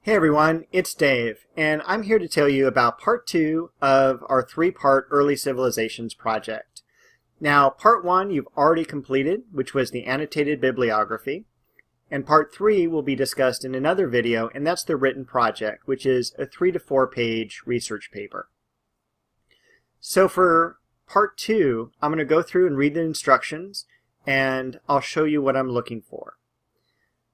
Hey everyone, it's Dave, and I'm here to tell you about part 2 of our 3-part Early Civilizations project. Now, part 1 you've already completed, which was the annotated bibliography, and part 3 will be discussed in another video, and that's the written project, which is a 3 to 4 page research paper. So for part 2, I'm going to go through and read the instructions, and I'll show you what I'm looking for.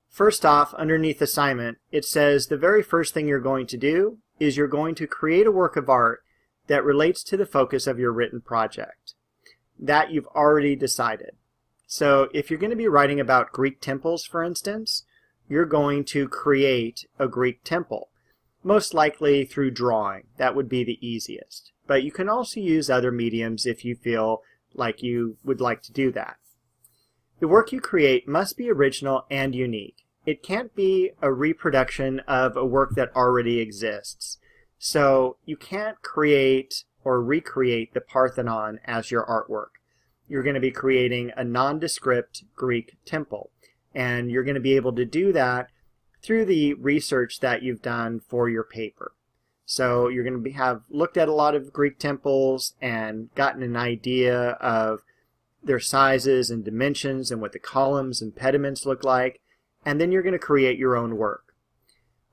First off, underneath assignment, it says the very first thing you're going to do is you're going to create a work of art that relates to the focus of your written project. That you've already decided. So if you're going to be writing about Greek temples, for instance, you're going to create a Greek temple, most likely through drawing. That would be the easiest. But you can also use other mediums if you feel like you would like to do that. The work you create must be original and unique. It can't be a reproduction of a work that already exists. So you can't create or recreate the Parthenon as your artwork. You're going to be creating a nondescript Greek temple. And you're going to be able to do that through the research that you've done for your paper. So you're going to have looked at a lot of Greek temples and gotten an idea of their sizes and dimensions and what the columns and pediments look like. And then you're going to create your own work.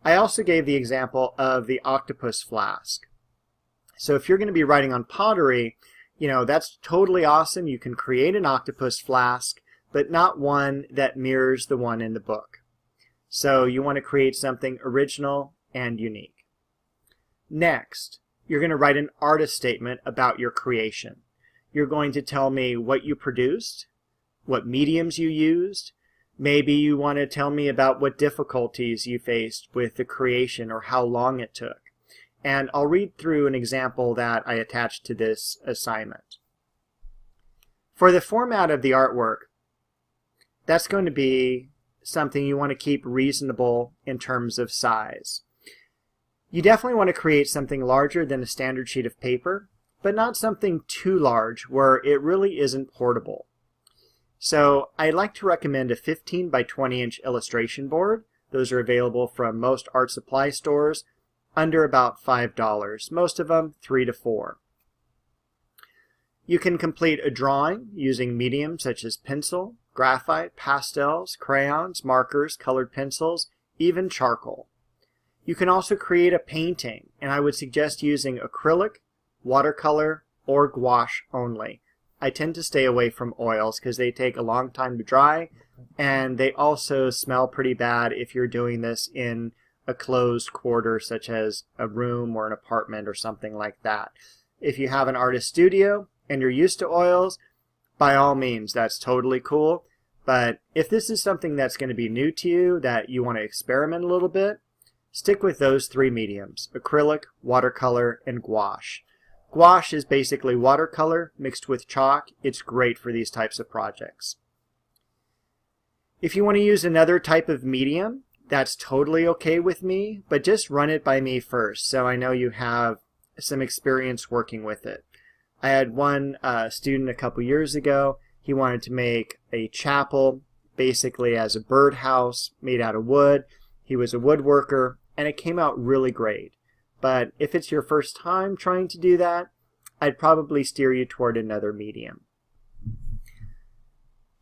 I also gave the example of the octopus flask. So if you're going to be writing on pottery, that's totally awesome. You can create an octopus flask, but not one that mirrors the one in the book. So you want to create something original and unique. Next, you're going to write an artist statement about your creation. You're going to tell me what you produced, what mediums you used. Maybe you want to tell me about what difficulties you faced with the creation or how long it took. And I'll read through an example that I attached to this assignment. For the format of the artwork, that's going to be something you want to keep reasonable in terms of size. You definitely want to create something larger than a standard sheet of paper, but not something too large where it really isn't portable. So I'd like to recommend a 15 by 20 inch illustration board. Those are available from most art supply stores under about $5. Most of them $3 to $4. You can complete a drawing using mediums such as pencil, graphite, pastels, crayons, markers, colored pencils, even charcoal. You can also create a painting, and I would suggest using acrylic, watercolor, or gouache only. I tend to stay away from oils because they take a long time to dry, and they also smell pretty bad if you're doing this in a closed quarter such as a room or an apartment or something like that. If you have an artist studio and you're used to oils, by all means, that's totally cool. But if this is something that's going to be new to you, that you want to experiment a little bit, stick with those 3 mediums: acrylic, watercolor, and gouache. Gouache is basically watercolor mixed with chalk. It's great for these types of projects. If you want to use another type of medium, that's totally okay with me, but just run it by me first so I know you have some experience working with it. I had one student a couple years ago. He wanted to make a chapel basically as a birdhouse made out of wood. He was a woodworker, and it came out really great. But if it's your first time trying to do that, I'd probably steer you toward another medium.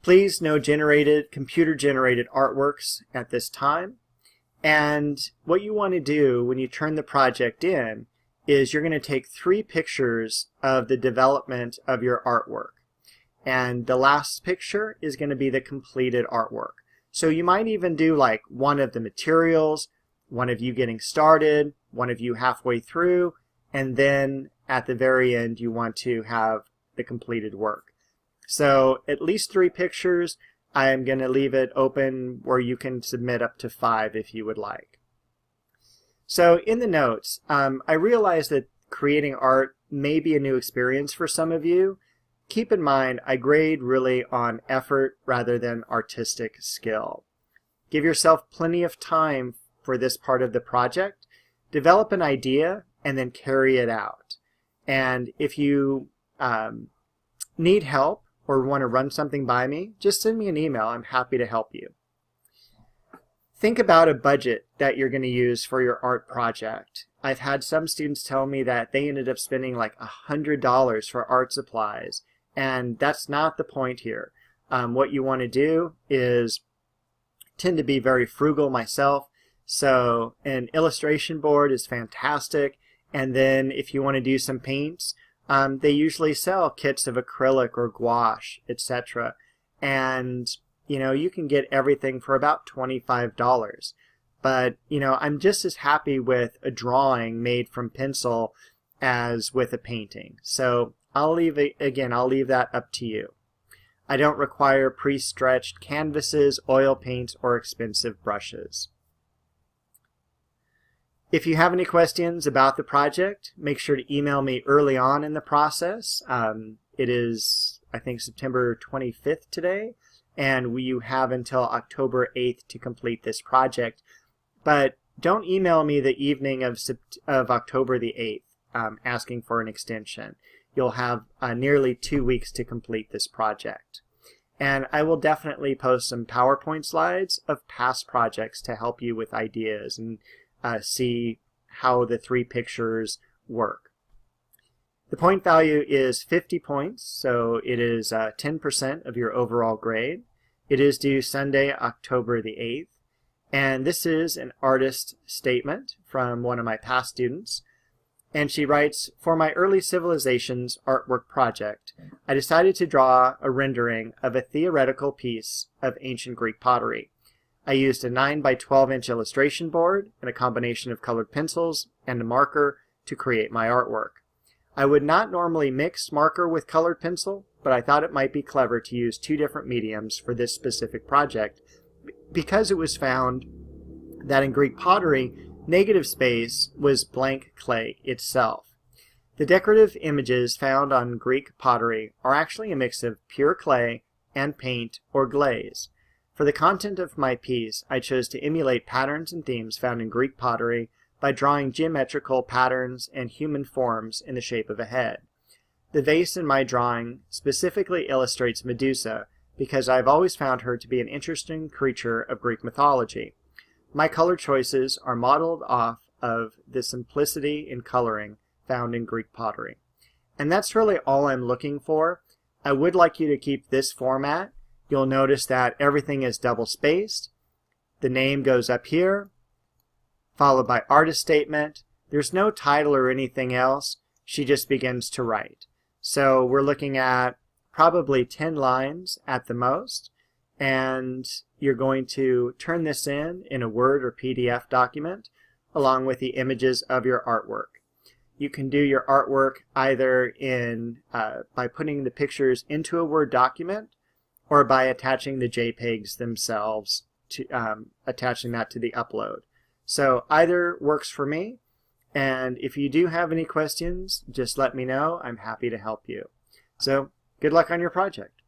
Please, no computer-generated artworks at this time. And what you want to do when you turn the project in is you're going to take 3 pictures of the development of your artwork. And the last picture is going to be the completed artwork. So you might even do like one of the materials, one of you getting started, one of you halfway through, and then at the very end you want to have the completed work. So at least 3 pictures. I'm going to leave it open where you can submit up to 5 if you would like. So in the notes, I realize that creating art may be a new experience for some of you. Keep in mind, I grade really on effort rather than artistic skill. Give yourself plenty of time for this part of the project. Develop an idea and then carry it out. And if you need help or want to run something by me, just send me an email. I'm happy to help you. Think about a budget that you're going to use for your art project. I've had some students tell me that they ended up spending like $100 for art supplies, and that's not the point here. What you want to do is tend to be very frugal myself, so an illustration board is fantastic, and then if you want to do some paints, they usually sell kits of acrylic or gouache, etc. And you can get everything for about $25. But, I'm just as happy with a drawing made from pencil as with a painting. So I'll leave that up to you. I don't require pre-stretched canvases, oil paints, or expensive brushes. If you have any questions about the project, make sure to email me early on in the process. It is, I think, September 25th today, and you have until October 8th to complete this project. But don't email me the evening of October the 8th asking for an extension. You'll have nearly 2 weeks to complete this project. And I will definitely post some PowerPoint slides of past projects to help you with ideas and see how the 3 pictures work. The point value is 50 points, so it is 10% of your overall grade. It is due Sunday, October the 8th. And this is an artist statement from one of my past students. And she writes, "For my early civilizations artwork project, I decided to draw a rendering of a theoretical piece of ancient Greek pottery. I used a 9 by 12 inch illustration board and a combination of colored pencils and a marker to create my artwork. I would not normally mix marker with colored pencil, but I thought it might be clever to use 2 different mediums for this specific project because it was found that in Greek pottery, negative space was blank clay itself. The decorative images found on Greek pottery are actually a mix of pure clay and paint or glaze. For the content of my piece, I chose to emulate patterns and themes found in Greek pottery by drawing geometrical patterns and human forms in the shape of a head. The vase in my drawing specifically illustrates Medusa because I've always found her to be an interesting creature of Greek mythology. My color choices are modeled off of the simplicity in coloring found in Greek pottery." And that's really all I'm looking for. I would like you to keep this format. You'll notice that everything is double spaced. The name goes up here, followed by artist statement. There's no title or anything else. She just begins to write. So we're looking at probably 10 lines at the most. And you're going to turn this in a Word or PDF document along with the images of your artwork. You can do your artwork either by putting the pictures into a Word document or by attaching the JPEGs themselves, to attaching that to the upload. So either works for me, and if you do have any questions, just let me know. I'm happy to help you. So good luck on your project.